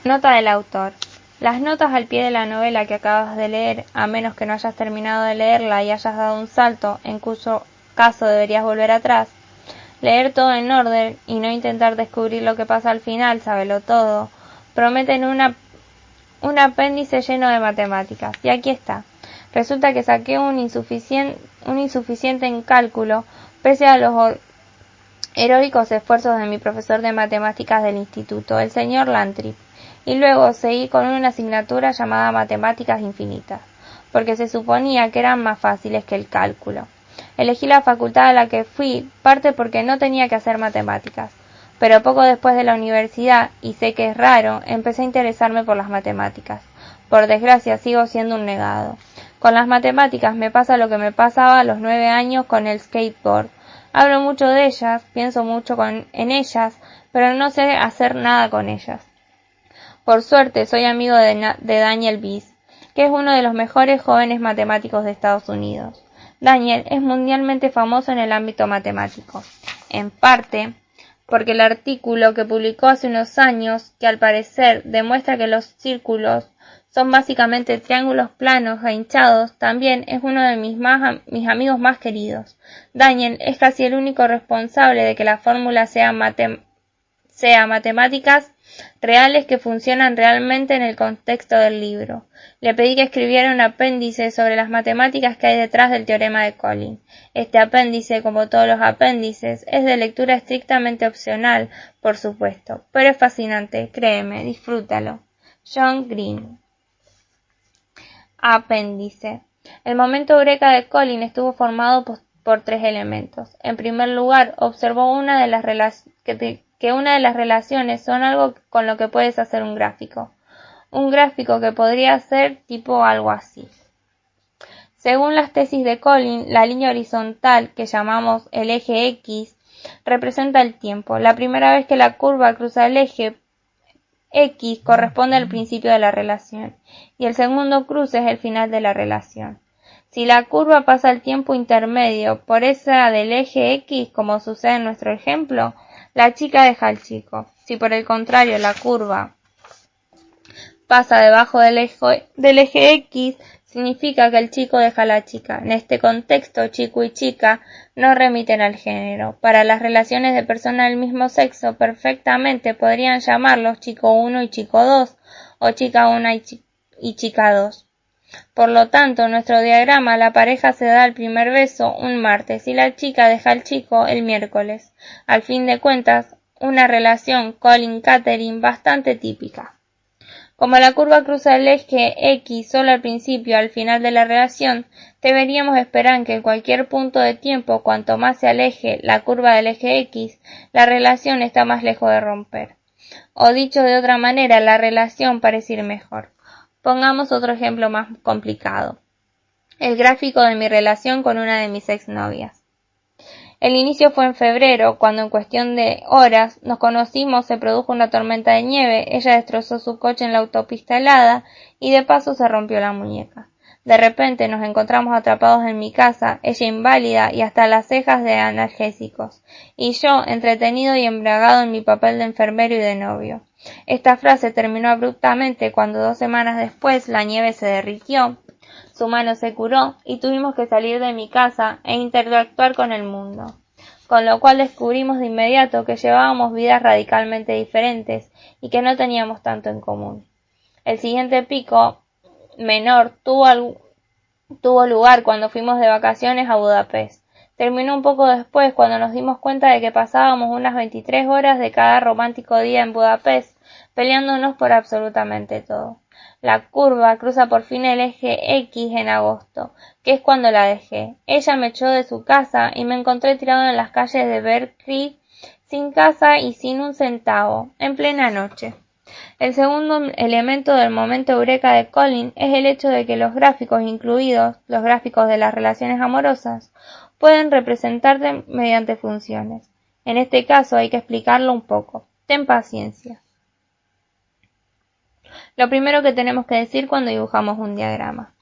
Nota del autor. Las notas al pie de la novela que acabas de leer, a menos que no hayas terminado de leerla y hayas dado un salto, en cuyo caso deberías volver atrás, leer todo en orden y no intentar descubrir lo que pasa al final, sábelo todo, prometen un apéndice lleno de matemáticas. Y aquí está. Resulta que saqué un insuficiente en cálculo, pese a los heroicos esfuerzos de mi profesor de matemáticas del instituto, el señor Lantrip, y luego seguí con una asignatura llamada Matemáticas Infinitas, porque se suponía que eran más fáciles que el cálculo. Elegí la facultad a la que fui, parte porque no tenía que hacer matemáticas, pero poco después de la universidad, y sé que es raro, empecé a interesarme por las matemáticas. Por desgracia, sigo siendo un negado. Con las matemáticas me pasa lo que me pasaba a los 9 años con el skateboard. Hablo mucho de ellas, pienso mucho en ellas, pero no sé hacer nada con ellas. Por suerte, soy amigo de Daniel Biss, que es uno de los mejores jóvenes matemáticos de Estados Unidos. Daniel es mundialmente famoso en el ámbito matemático, en parte porque el artículo que publicó hace unos años, que al parecer demuestra que los círculos son básicamente triángulos planos e hinchados, también es uno de mis amigos más queridos. Daniel es casi el único responsable de que la fórmula sea matemáticas reales que funcionan realmente en el contexto del libro. Le pedí que escribiera un apéndice sobre las matemáticas que hay detrás del teorema de Colin. Este apéndice, como todos los apéndices, es de lectura estrictamente opcional, por supuesto, pero es fascinante, créeme, disfrútalo. John Green. Apéndice. El momento eureka de Colin estuvo formado por 3 elementos. En primer lugar, observó que una de las relaciones son algo con lo que puedes hacer un gráfico. Un gráfico que podría ser tipo algo así. Según las tesis de Colin, la línea horizontal, que llamamos el eje X, representa el tiempo. La primera vez que la curva cruza el eje X corresponde al principio de la relación, y el segundo cruce es el final de la relación. Si la curva pasa el tiempo intermedio por esa del eje X, como sucede en nuestro ejemplo, la chica deja al chico. Si por el contrario la curva pasa debajo del eje X, significa que el chico deja a la chica. En este contexto, chico y chica no remiten al género. Para las relaciones de personas del mismo sexo, perfectamente podrían llamarlos chico 1 y chico 2, o chica 1 y chica 2. Por lo tanto, en nuestro diagrama, la pareja se da el primer beso un martes y la chica deja al chico el miércoles. Al fin de cuentas, una relación Colin-Catherine bastante típica. Como la curva cruza el eje X solo al principio y al final de la relación, deberíamos esperar que en cualquier punto de tiempo, cuanto más se aleje la curva del eje X, la relación está más lejos de romper. O dicho de otra manera, la relación parece ir mejor. Pongamos otro ejemplo más complicado. El gráfico de mi relación con una de mis exnovias. El inicio fue en febrero, cuando en cuestión de horas nos conocimos, se produjo una tormenta de nieve, ella destrozó su coche en la autopista helada y de paso se rompió la muñeca. De repente nos encontramos atrapados en mi casa, ella inválida y hasta las cejas de analgésicos, y yo entretenido y embriagado en mi papel de enfermero y de novio. Esta frase terminó abruptamente cuando 2 semanas después la nieve se derritió, su mano se curó y tuvimos que salir de mi casa e interactuar con el mundo, con lo cual descubrimos de inmediato que llevábamos vidas radicalmente diferentes y que no teníamos tanto en común. El siguiente pico menor tuvo lugar cuando fuimos de vacaciones a Budapest. Terminó un poco después cuando nos dimos cuenta de que pasábamos unas 23 horas de cada romántico día en Budapest peleándonos por absolutamente todo. La curva cruza por fin el eje X en agosto, que es cuando la dejé. Ella me echó de su casa y me encontré tirado en las calles de Berkeley, sin casa y sin un centavo, en plena noche. El segundo elemento del momento eureka de Colin es el hecho de que los gráficos, incluidos los gráficos de las relaciones amorosas, pueden representarse mediante funciones. En este caso hay que explicarlo un poco. Ten paciencia. Lo primero que tenemos que decir cuando dibujamos un diagrama.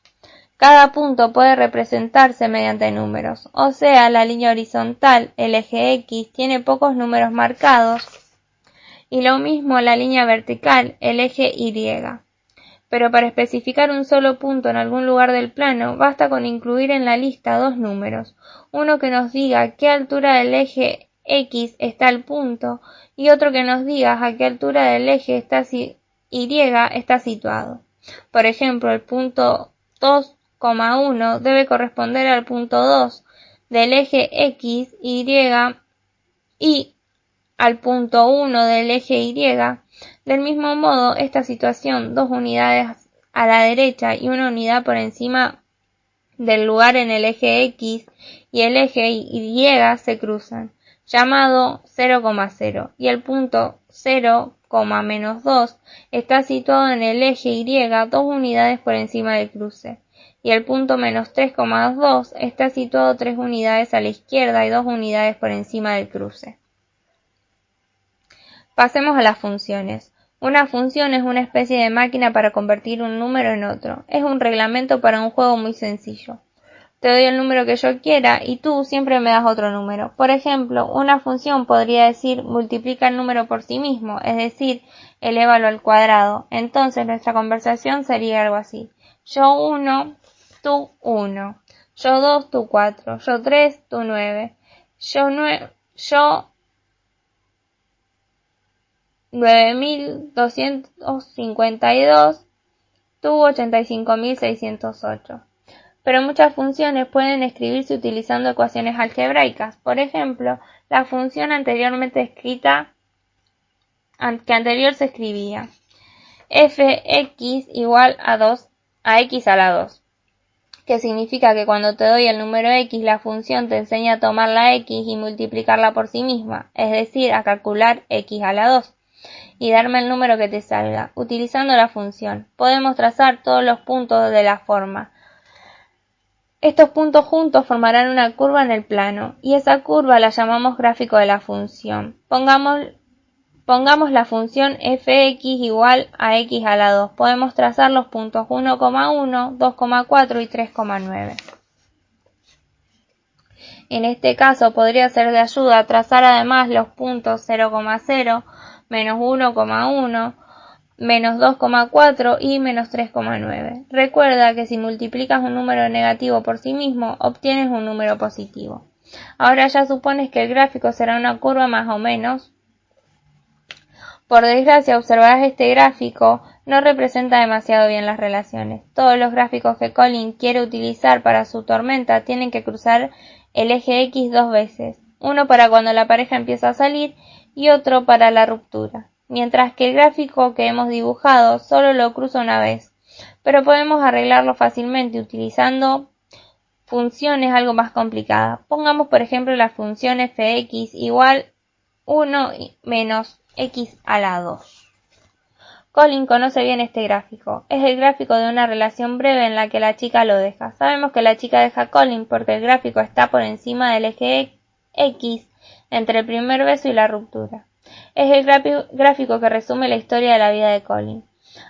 Cada punto puede representarse mediante números, o sea, la línea horizontal, el eje X, tiene pocos números marcados y lo mismo la línea vertical, el eje Y. Pero para especificar un solo punto en algún lugar del plano, basta con incluir en la lista dos números, uno que nos diga a qué altura del eje X está el punto y otro que nos diga a qué altura del eje Y está situado. Por ejemplo, el punto 2,1 debe corresponder al punto 2 del eje X, y al punto 1 del eje Y. Del mismo modo, esta situación, dos unidades a la derecha y una unidad por encima del lugar en el eje X y el eje Y se cruzan, llamado 0,0, y el punto 0,-2 está situado en el eje Y dos unidades por encima del cruce, y el punto -3,2 está situado 3 unidades a la izquierda y 2 unidades por encima del cruce. Pasemos a las funciones. Una función es una especie de máquina para convertir un número en otro. Es un reglamento para un juego muy sencillo. Te doy el número que yo quiera y tú siempre me das otro número. Por ejemplo, una función podría decir multiplica el número por sí mismo, es decir, elévalo al cuadrado. Entonces nuestra conversación sería algo así. Yo 1, tú 1. Yo 2, tú 4. Yo 3, tú 9. Yo 9.252, tú 85.608. Pero muchas funciones pueden escribirse utilizando ecuaciones algebraicas. Por ejemplo, la función anterior se escribía fx igual a x a la 2, que significa que cuando te doy el número x, la función te enseña a tomar la x y multiplicarla por sí misma, es decir, a calcular x a la 2. Y darme el número que te salga. Utilizando la función, podemos trazar todos los puntos de la forma. Estos puntos juntos formarán una curva en el plano, y esa curva la llamamos gráfico de la función. Pongamos la función fx igual a x a la 2. Podemos trazar los puntos 1,1, 2,4 y 3,9. En este caso podría ser de ayuda trazar además los puntos 0,0, menos 1,1, menos 2,4 y menos 3,9. Recuerda que si multiplicas un número negativo por sí mismo, obtienes un número positivo. Ahora ya supones que el gráfico será una curva más o menos. Por desgracia, observarás este gráfico no representa demasiado bien las relaciones. Todos los gráficos que Colin quiere utilizar para su tormenta tienen que cruzar el eje X dos veces, uno para cuando la pareja empieza a salir y otro para la ruptura, mientras que el gráfico que hemos dibujado solo lo cruza una vez, pero podemos arreglarlo fácilmente utilizando funciones algo más complicadas. Pongamos por ejemplo la función fx igual 1 menos x a la 2. Colin conoce bien este gráfico. Es el gráfico de una relación breve en la que la chica lo deja. Sabemos que la chica deja a Colin porque el gráfico está por encima del eje X entre el primer beso y la ruptura. Es el gráfico que resume la historia de la vida de Colin.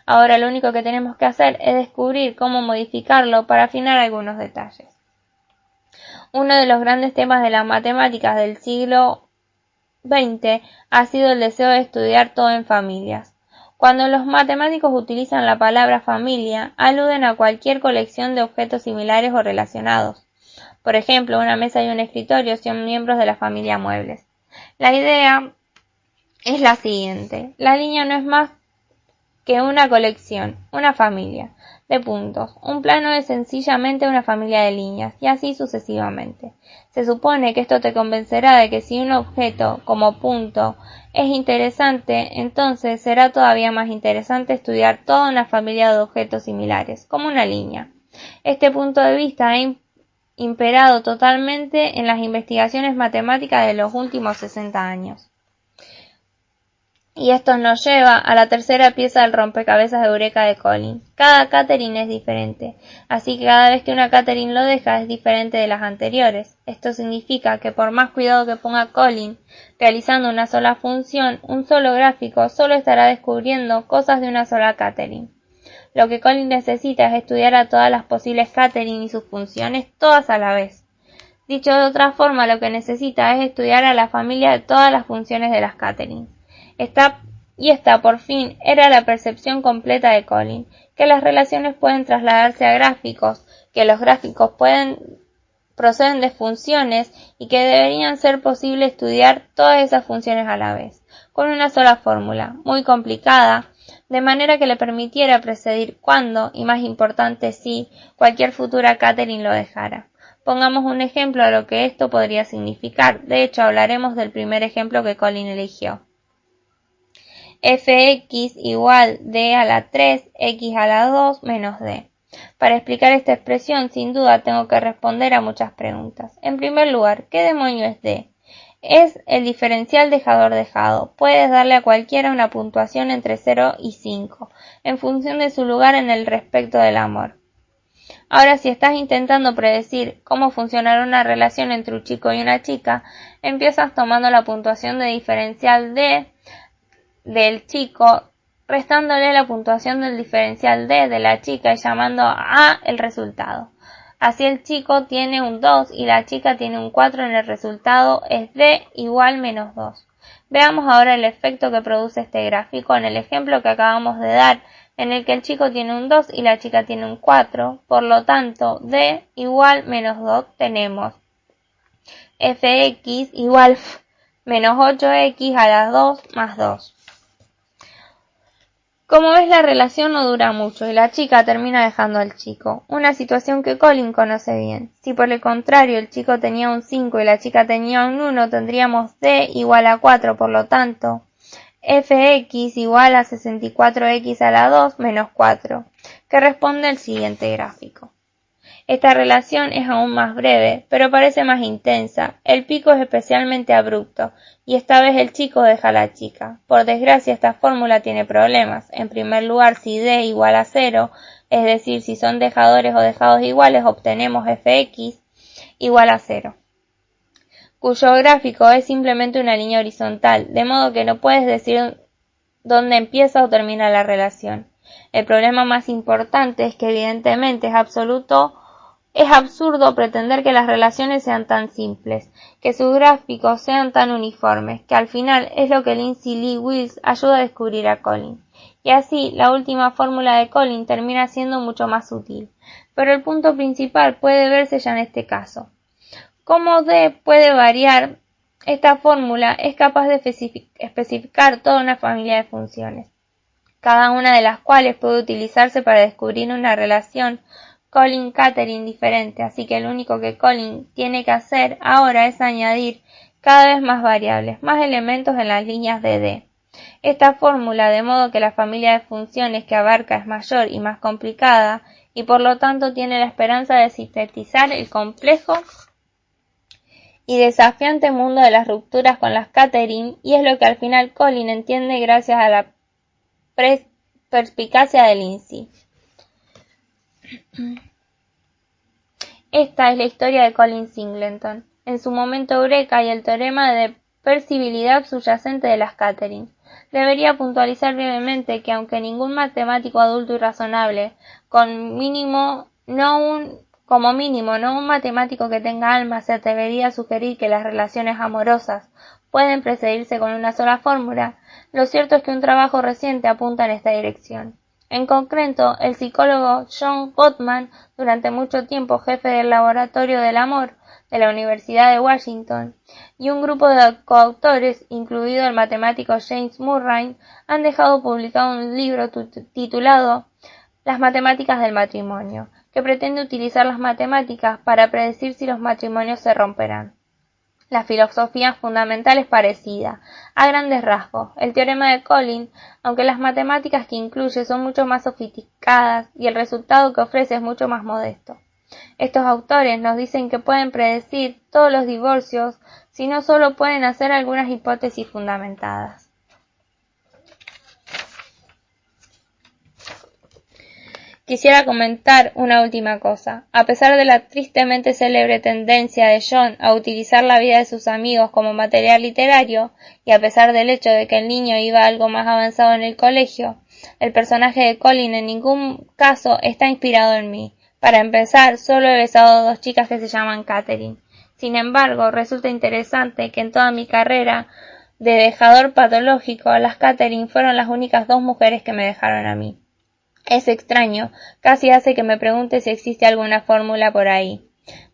Ahora lo único que tenemos que hacer es descubrir cómo modificarlo para afinar algunos detalles. Uno de los grandes temas de las matemáticas del siglo XX ha sido el deseo de estudiar todo en familias. Cuando los matemáticos utilizan la palabra familia, aluden a cualquier colección de objetos similares o relacionados. Por ejemplo, una mesa y un escritorio son miembros de la familia muebles. La idea es la siguiente. La línea no es más que una colección, una familia de puntos. Un plano es sencillamente una familia de líneas, y así sucesivamente. Se supone que esto te convencerá de que si un objeto, como punto, es interesante, entonces será todavía más interesante estudiar toda una familia de objetos similares, como una línea. Este punto de vista ha imperado totalmente en las investigaciones matemáticas de los últimos 60 años. Y esto nos lleva a la tercera pieza del rompecabezas de Eureka de Colin. Cada Catherine es diferente, así que cada vez que una Catherine lo deja es diferente de las anteriores. Esto significa que por más cuidado que ponga Colin realizando una sola función, un solo gráfico solo estará descubriendo cosas de una sola Catherine. Lo que Colin necesita es estudiar a todas las posibles Catherine y sus funciones todas a la vez. Dicho de otra forma, lo que necesita es estudiar a la familia de todas las funciones de las Catherine. Está Y esta, por fin, era la percepción completa de Colin, que las relaciones pueden trasladarse a gráficos, que los gráficos proceden de funciones y que deberían ser posible estudiar todas esas funciones a la vez, con una sola fórmula, muy complicada, de manera que le permitiera predecir cuándo, y más importante si, cualquier futura Catherine lo dejara. Pongamos un ejemplo de lo que esto podría significar. De hecho, hablaremos del primer ejemplo que Colin eligió. Fx igual d a la 3, x a la 2 menos d. Para explicar esta expresión, sin duda, tengo que responder a muchas preguntas. En primer lugar, ¿qué demonio es d? Es el diferencial dejador-dejado. Puedes darle a cualquiera una puntuación entre 0 y 5, en función de su lugar en el respecto del amor. Ahora, si estás intentando predecir cómo funcionará una relación entre un chico y una chica, empiezas tomando la puntuación de diferencial del chico, restándole la puntuación del diferencial de la chica y llamando a el resultado. Así el chico tiene un 2 y la chica tiene un 4 en el resultado es d igual menos 2. Veamos ahora el efecto que produce este gráfico en el ejemplo que acabamos de dar, en el que el chico tiene un 2 y la chica tiene un 4, por lo tanto d igual menos 2 tenemos fx igual menos 8x a la 2 más 2. Como ves, la relación no dura mucho y la chica termina dejando al chico, una situación que Colin conoce bien. Si por el contrario el chico tenía un 5 y la chica tenía un 1, tendríamos d igual a 4, por lo tanto, fx igual a 64x a la 2 menos 4, que responde al siguiente gráfico. Esta relación es aún más breve, pero parece más intensa. El pico es especialmente abrupto, y esta vez el chico deja a la chica. Por desgracia, esta fórmula tiene problemas. En primer lugar, si d igual a 0, es decir, si son dejadores o dejados iguales, obtenemos fx igual a 0, cuyo gráfico es simplemente una línea horizontal, de modo que no puedes decir dónde empieza o termina la relación. El problema más importante es que evidentemente es absurdo pretender que las relaciones sean tan simples, que sus gráficos sean tan uniformes, que al final es lo que Lindsay Lee Wills ayuda a descubrir a Colin. Y así, la última fórmula de Colin termina siendo mucho más útil. Pero el punto principal puede verse ya en este caso. Como d puede variar, esta fórmula es capaz de especificar toda una familia de funciones, cada una de las cuales puede utilizarse para descubrir una relación Colin-Catherine diferente, así que lo único que Colin tiene que hacer ahora es añadir cada vez más variables, más elementos en las líneas de d. Esta fórmula, de modo que la familia de funciones que abarca es mayor y más complicada, y por lo tanto tiene la esperanza de sintetizar el complejo y desafiante mundo de las rupturas con las Catherine, y es lo que al final Colin entiende gracias a la perspicacia de Lindsay. Esta es la historia de Colin Singleton, en su momento eureka y el teorema de percibilidad subyacente de las Catherine. Debería puntualizar brevemente que aunque ningún matemático adulto y razonable, como mínimo no un matemático que tenga alma, se atrevería a sugerir que las relaciones amorosas pueden precedirse con una sola fórmula, lo cierto es que un trabajo reciente apunta en esta dirección. En concreto, el psicólogo John Gottman, durante mucho tiempo jefe del Laboratorio del Amor de la Universidad de Washington, y un grupo de coautores, incluido el matemático James Murray, han dejado publicado un libro titulado Las matemáticas del matrimonio, que pretende utilizar las matemáticas para predecir si los matrimonios se romperán. La filosofía fundamental es parecida, a grandes rasgos. El teorema de Colin, aunque las matemáticas que incluye son mucho más sofisticadas y el resultado que ofrece es mucho más modesto. Estos autores nos dicen que pueden predecir todos los divorcios, si no solo pueden hacer algunas hipótesis fundamentadas. Quisiera comentar una última cosa. A pesar de la tristemente célebre tendencia de John a utilizar la vida de sus amigos como material literario, y a pesar del hecho de que el niño iba algo más avanzado en el colegio, el personaje de Colin en ningún caso está inspirado en mí. Para empezar, solo he besado a 2 chicas que se llaman Catherine. Sin embargo, resulta interesante que en toda mi carrera de dejador patológico, las Catherine fueron las únicas 2 mujeres que me dejaron a mí. Es extraño, casi hace que me pregunte si existe alguna fórmula por ahí.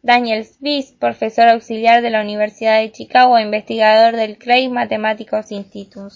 Daniel Smith, profesor auxiliar de la Universidad de Chicago e investigador del Cray Mathematics Institute.